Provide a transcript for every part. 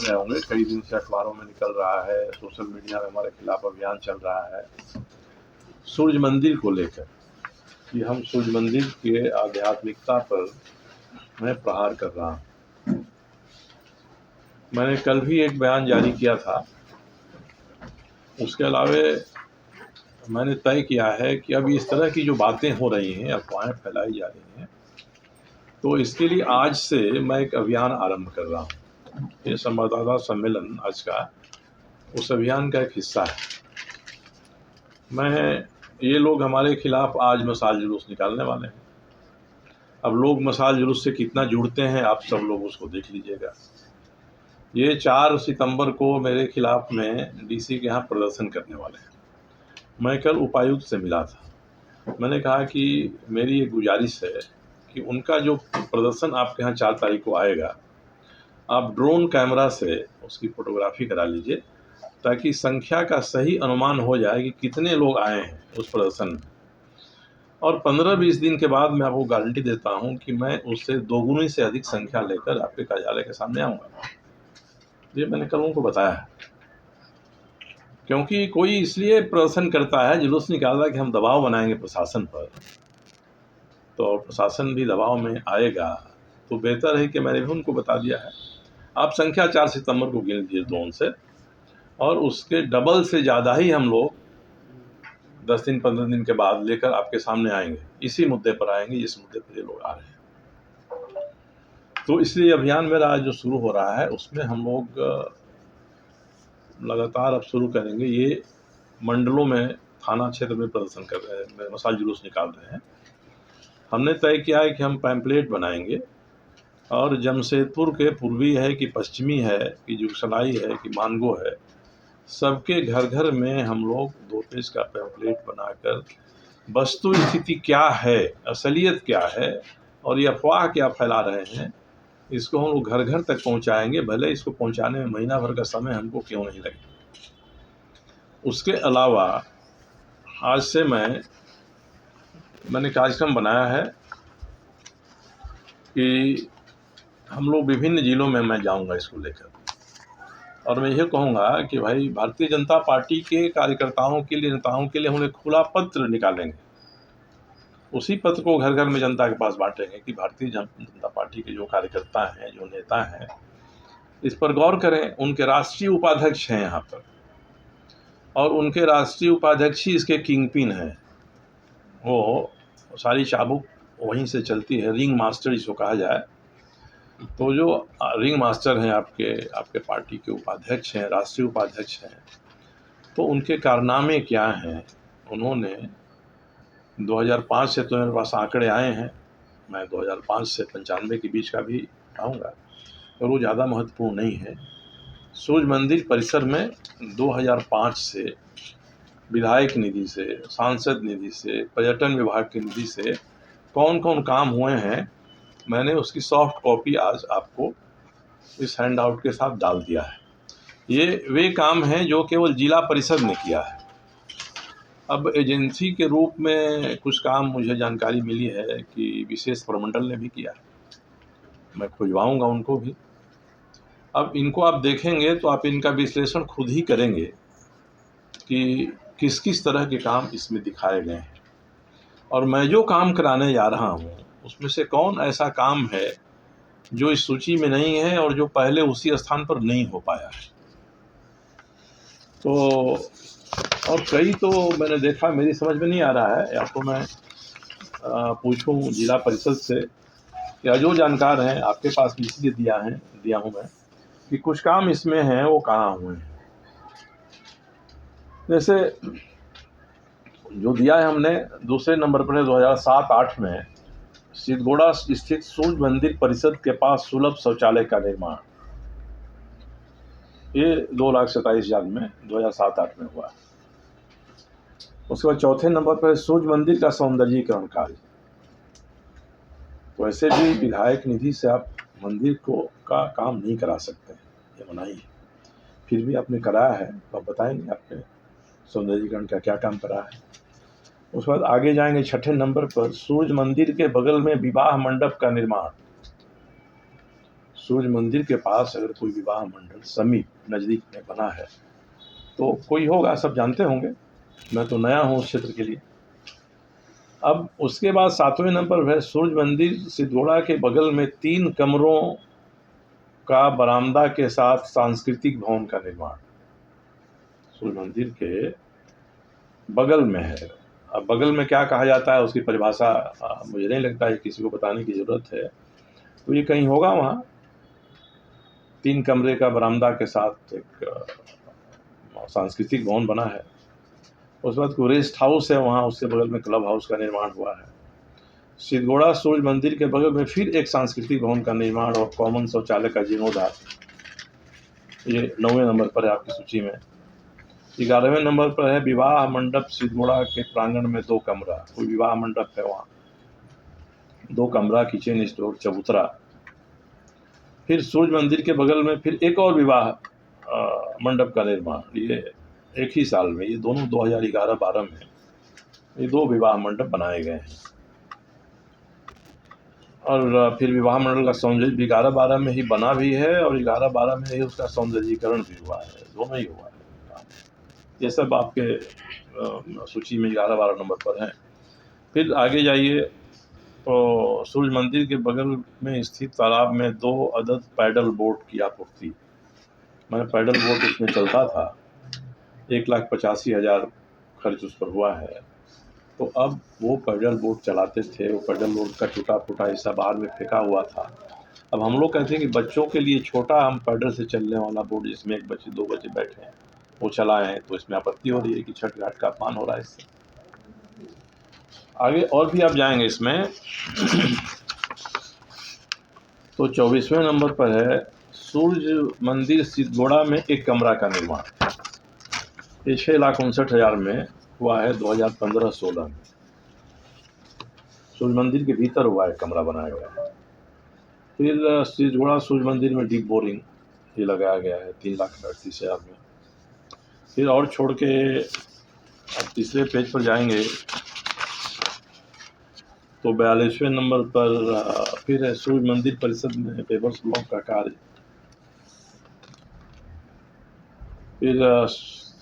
रहे होंगे, कई दिन से अखबारों में निकल रहा है, सोशल मीडिया में हमारे खिलाफ अभियान चल रहा है सूर्य मंदिर को लेकर कि हम सूर्य मंदिर के आध्यात्मिकता पर मैं प्रहार कर रहा हूँ। मैंने कल भी एक बयान जारी किया था। उसके अलावे मैंने तय किया है कि अब इस तरह की जो बातें हो रही हैं, अफवाहें फैलाई जा रही हैं, तो इसके लिए आज से मैं एक अभियान आरंभ कर रहा हूँ। ये संवाददाता सम्मेलन आज का उस अभियान का एक हिस्सा है। ये लोग हमारे खिलाफ आज मशाल जुलूस निकालने वाले हैं। अब लोग मशाल जुलूस से कितना जुड़ते हैं आप सब लोग उसको देख लीजिएगा। ये 4 सितंबर को मेरे खिलाफ में डीसी के यहाँ प्रदर्शन करने वाले हैं। मैं कल उपायुक्त से मिला था। मैंने कहा कि मेरी एक गुजारिश है कि उनका जो प्रदर्शन आपके यहाँ 4 तारीख को आएगा, आप ड्रोन कैमरा से उसकी फोटोग्राफी करा लीजिए ताकि संख्या का सही अनुमान हो जाए कि कितने लोग आए हैं उस प्रदर्शन में। और 15-20 दिन के बाद मैं आपको गारंटी देता हूं कि मैं उससे दोगुनी से अधिक संख्या लेकर आपके कार्यालय के सामने आऊँगा। ये मैंने कल उनको बताया है, क्योंकि कोई इसलिए प्रदर्शन करता है, जुलूस निकालता है कि हम दबाव बनाएंगे प्रशासन पर, तो प्रशासन भी दबाव में आएगा। तो बेहतर है कि मैंने भी उनको बता दिया है, आप संख्या 4 सितंबर को गिन लीजिए ड्रोन से, और उसके डबल से ज़्यादा ही हम लोग 10 दिन 15 दिन के बाद लेकर आपके सामने आएंगे। इसी मुद्दे पर आएंगे, इस मुद्दे पर ये लोग आ रहे हैं। तो इसलिए अभियान मेरा आज जो शुरू हो रहा है उसमें हम लोग लगातार अब शुरू करेंगे। ये मंडलों में, थाना क्षेत्र में प्रदर्शन कर रहे हैं, मशाल जुलूस निकाल रहे हैं। हमने तय किया है कि हम पैम्पलेट बनाएंगे और जमशेदपुर के पूर्वी है कि पश्चिमी है कि जुगसलाई है कि मानगो है, सबके घर घर में हम लोग 2 पेज का पैम्पलेट बनाकर वस्तु स्थिति क्या है, असलियत क्या है और ये अफवाह क्या फैला रहे हैं, इसको हम लोग घर घर तक पहुंचाएंगे। भले इसको पहुंचाने में महीना भर का समय हमको क्यों नहीं लगे। उसके अलावा आज से मैंने कार्यक्रम बनाया है कि हम लोग विभिन्न जिलों में मैं जाऊंगा इसको लेकर, और मैं ये कहूँगा कि भाई भारतीय जनता पार्टी के कार्यकर्ताओं के लिए, नेताओं के लिए हम एक खुला पत्र निकालेंगे। उसी पत्र को घर घर में जनता के पास बांटेंगे कि भारतीय जनता पार्टी के जो कार्यकर्ता हैं, जो नेता हैं, इस पर गौर करें। उनके राष्ट्रीय उपाध्यक्ष हैं यहाँ पर, और उनके राष्ट्रीय उपाध्यक्ष ही इसके किंगपिन हैं। वो सारी चाबुक वहीं से चलती है, रिंग मास्टर जिसको कहा जाए। तो जो रिंग मास्टर हैं आपके पार्टी के उपाध्यक्ष हैं, राष्ट्रीय उपाध्यक्ष हैं, तो उनके कारनामे क्या हैं। उन्होंने 2005 से, तो मेरे पास आंकड़े आए हैं, मैं 2005 से 95 के बीच का भी आऊँगा, और वो ज़्यादा महत्वपूर्ण नहीं है। सूर्य मंदिर परिसर में 2005 से विधायक निधि से, सांसद निधि से, पर्यटन विभाग की निधि से कौन कौन काम हुए हैं, मैंने उसकी सॉफ्ट कॉपी आज आपको इस हैंड आउट के साथ डाल दिया है। ये वे काम हैं जो केवल जिला परिषद ने किया है। अब एजेंसी के रूप में कुछ काम मुझे जानकारी मिली है कि विशेष प्रमंडल ने भी किया है, मैं खुजवाऊँगा उनको भी। अब इनको आप देखेंगे तो आप इनका विश्लेषण खुद ही करेंगे कि किस किस तरह के काम इसमें दिखाए गए हैं, और मैं जो काम कराने जा रहा हूँ उसमें से कौन ऐसा काम है जो इस सूची में नहीं है और जो पहले उसी स्थान पर नहीं हो पाया है। तो और कई तो मैंने देखा, मेरी समझ में नहीं आ रहा है, या तो मैं पूछूं जिला परिषद से या जो जानकार हैं आपके पास भी, इसलिए दिया हूं मैं कि कुछ काम इसमें हैं वो कहाँ हुए हैं। जैसे जो दिया है हमने, दूसरे नंबर पर है 2007-08 में सिद्धगोड़ा स्थित सूर्य मंदिर परिषद के पास सुलभ शौचालय का निर्माण, ये 2,27,000 में 2007-08 में हुआ। उसके बाद चौथे नंबर पर सूर्य मंदिर का सौंदर्यीकरण कार्य। तो ऐसे भी विधायक निधि से आप मंदिर का काम नहीं करा सकते हैं, ये मनाही है। फिर भी आपने कराया है तो आप बताएंगे आपने सौंदर्यीकरण का क्या काम करा है। उसके बाद आगे जाएंगे, छठे नंबर पर सूर्य मंदिर के बगल में विवाह मंडप का निर्माण। सूर्य मंदिर के पास अगर कोई विवाह मंडल समीप नज़दीक में बना है तो कोई होगा, सब जानते होंगे, मैं तो नया हूँ उस क्षेत्र के लिए। अब उसके बाद 7वें नंबर पर है सूर्य मंदिर सिद्धोड़ा के बगल में 3 कमरों का बरामदा के साथ सांस्कृतिक भवन का निर्माण। सूर्य मंदिर के बगल में है। अब बगल में क्या कहा जाता है उसकी परिभाषा मुझे नहीं लगता है किसी को बताने की ज़रूरत है। तो ये कहीं होगा वहाँ 3 कमरे का बरामदा के साथ एक सांस्कृतिक भवन बना है। उसके बाद कोई रेस्ट हाउस है वहाँ, उसके बगल में क्लब हाउस का निर्माण हुआ है। सिद्धोड़ा सूर्य मंदिर के बगल में फिर एक सांस्कृतिक भवन का निर्माण और कॉमन शौचालय का जीर्णोद्धार। ये 9वें नंबर पर है आपकी सूची में। 11वें नंबर पर है विवाह मंडप सिद्धोड़ा के प्रांगण में 2 कमरा। कोई विवाह मंडप है वहाँ, 2 कमरा, किचन, स्टोर, चबूतरा। फिर सूर्य मंदिर के बगल में फिर एक और विवाह मंडप का निर्माण, ये एक ही साल में, ये दोनों 2011-12 में ये 2 विवाह मंडप बनाए गए हैं। और फिर विवाह मंडल का सौंदर्य 11-12 में ही बना भी है और 11-12 में ही उसका सौंदर्यीकरण भी हुआ है, दोनों ही हुआ है। ये सब आपके सूची में 11-12 नंबर पर हैं। फिर आगे जाइए तो सूर्य मंदिर के बगल में स्थित तालाब में 2 अदद पैडल बोट की आपूर्ति। मैंने पैडल बोट उसमें चलता था, 1,85,000 खर्च उस पर हुआ है। तो अब वो पैडल बोट चलाते थे, वो पैडल बोट का टूटा फूटा हिस्सा बाहर में फेंका हुआ था। अब हम लोग कहते हैं कि बच्चों के लिए छोटा हम पैडल से चलने वाला बोट जिसमें 1 बच्चे 2 बच्चे बैठे हैं वो चलाए हैं, तो इसमें आपत्ति हो रही है कि छठ घाट का अपमान हो रहा है इससे। आगे और भी आप जाएंगे इसमें तो 24वें नंबर पर है सूर्य मंदिर सिद्धोड़ा में 1 कमरा का निर्माण। ये 6,59,000 में हुआ है 2015-16 में। सूर्य मंदिर के भीतर हुआ है, कमरा बनाया गया है। फिर सिद्धोड़ा सूर्य मंदिर में डीप बोरिंग ये लगाया गया है 3,38,000 में। फिर और छोड़ के अब तीसरे पेज पर जाएंगे तो 42वें नंबर पर फिर है सूर्य मंदिर परिसर में पेपर्स ब्लॉक का कार्य। फिर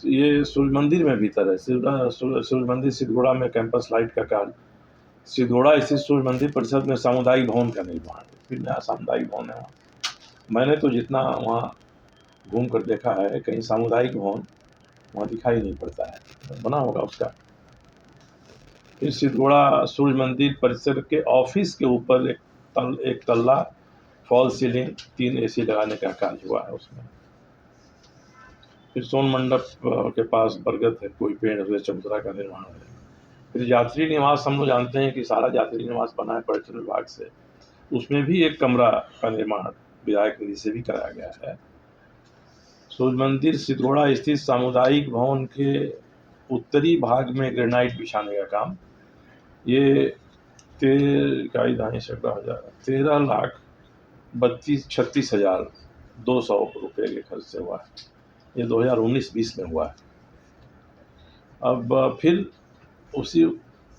ये सूर्य मंदिर में भीतर है, सूर्य मंदिर सिद्धोड़ा में कैंपस लाइट का कार्य। सिद्धोड़ा स्थित सूर्य मंदिर परिसर में सामुदायिक भवन का निर्माण। फिर नया सामुदायिक भवन है वहाँ। मैंने तो जितना वहाँ घूम कर देखा है कहीं सामुदायिक भवन वहाँ दिखाई नहीं पड़ता है, बना होगा उसका। फिर सिद्धोड़ा सूर्य मंदिर परिसर के ऑफिस के ऊपर एक तल्ला फॉल सीलिंग 3 AC लगाने का कार्य हुआ है उसमें। फिर सोन मंडप के पास बरगद है, कोई पेड़ हुए, चबूतरा का निर्माण है। फिर यात्री निवास हम लोग जानते हैं कि सारा यात्री निवास बना है पर्यटन विभाग से, उसमें भी 1 कमरा का निर्माण विधायक निधि से भी कराया गया है। सूर्य मंदिर सिद्धोड़ा स्थित सामुदायिक भवन के उत्तरी भाग में ग्रेनाइट बिछाने का काम, ये 13,36,200 रुपये के खर्च से हुआ है। ये 2019-20 में हुआ है। अब फिर उसी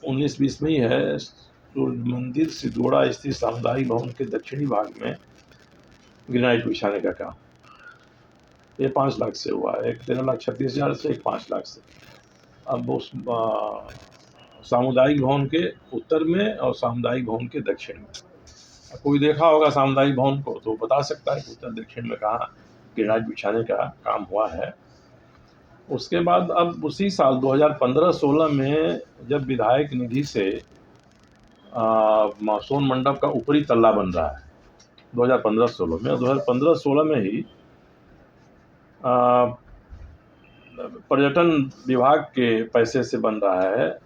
19-20 में ही है सूर्य मंदिर सिद्धोड़ा स्थित सामुदायिक भवन के दक्षिणी भाग में ग्रेनाइट बिछाने का काम, ये 5 लाख से हुआ है, एक 13,36,000 से, एक 5 लाख से। अब उस सामुदायिक भवन के उत्तर में और सामुदायिक भवन के दक्षिण में, कोई देखा होगा सामुदायिक भवन को तो बता सकता है कि उत्तर दक्षिण में कहाँ ग्रेनाइट बिछाने का काम हुआ है। उसके बाद अब उसी साल 2015-16 में जब विधायक निधि से सोन मंडप का ऊपरी तल्ला बन रहा है 2015-16 में, 2015-16 में ही पर्यटन विभाग के पैसे से बन रहा है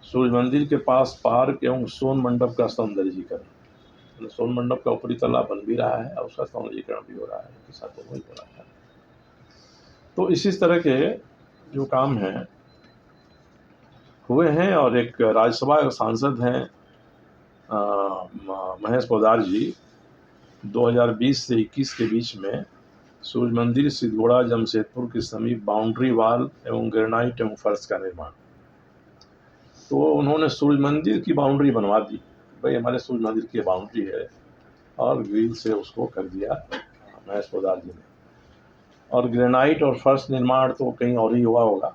सूर्य मंदिर के पास पार्क एवं सोन मंडप का सौंदर्यीकरण। सोन मंडप का ऊपरी तल्ला बन भी रहा है और उसका सौंदर्यीकरण भी हो रहा है, के साथ दोनों ही हो रहा है। तो इसी तरह के जो काम हैं हुए हैं। और एक राज्यसभा सांसद हैं महेश पोद्दार जी, 2020 से 21 के बीच में सूर्य मंदिर सिद्धोड़ा जमशेदपुर के समीप बाउंड्री वाल एवं ग्रेनाइट एवं फर्श का निर्माण। तो उन्होंने सूर्य मंदिर की बाउंड्री बनवा दी, भाई हमारे सूर्य मंदिर की बाउंड्री है और ग्रिल से उसको कर दिया महेश पोद्दार जी ने। और ग्रेनाइट और फर्श निर्माण तो कहीं और ही हुआ होगा,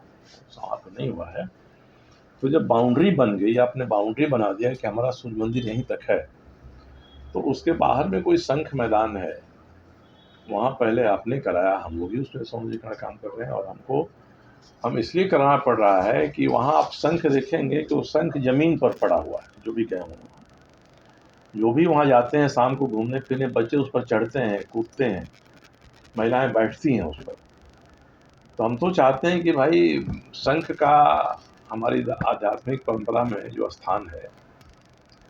वहाँ तो नहीं हुआ है। तो जब बाउंड्री बन गई, आपने बाउंड्री बना दिया कि हमारा सूर्य मंदिर यहीं तक है, तो उसके बाहर में कोई शंख मैदान है, वहाँ पहले आपने कराया, हम लोग भी उसमें सौंदर्यीकरण काम कर रहे हैं। और हम इसलिए कराना पड़ रहा है कि वहाँ आप शंख देखेंगे कि वो शंख जमीन पर पड़ा हुआ है, जो भी गए हों, जो भी वहाँ जाते हैं शाम को घूमने फिरने, बच्चे उस पर चढ़ते हैं, कूदते हैं, महिलाएं बैठती हैं उस पर। तो हम तो चाहते हैं कि भाई शंख का हमारी आध्यात्मिक परंपरा में जो स्थान है,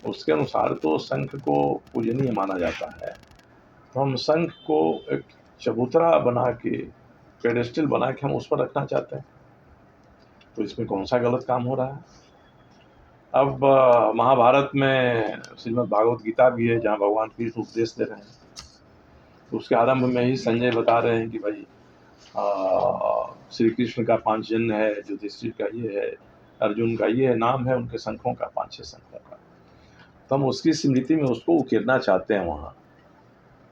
उसके अनुसार तो शंख को पूजनीय माना जाता है। तो हम शंख को एक चबूतरा बना के, पेडेस्टल बना के हम उस पर रखना चाहते हैं। तो इसमें कौन सा गलत काम हो रहा है? अब महाभारत में श्रीमद् भागवत गीता भी है, जहाँ भगवान कृष्ण उपदेश दे रहे हैं। तो उसके आरंभ में ही संजय बता रहे हैं कि भाई श्री कृष्ण का 5 जन्म है, युधिष्ठिर का ये है, अर्जुन का ये नाम है, उनके शंखों का 5-6 शंखों का। तो हम उसकी स्मृति में उसको उकेरना चाहते हैं वहाँ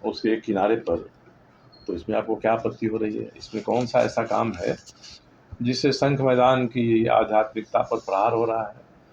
उसके किनारे पर। तो इसमें आपको क्या आपत्ति हो रही है? इसमें कौन सा ऐसा काम है जिससे शंख मैदान की आध्यात्मिकता पर प्रहार हो रहा है?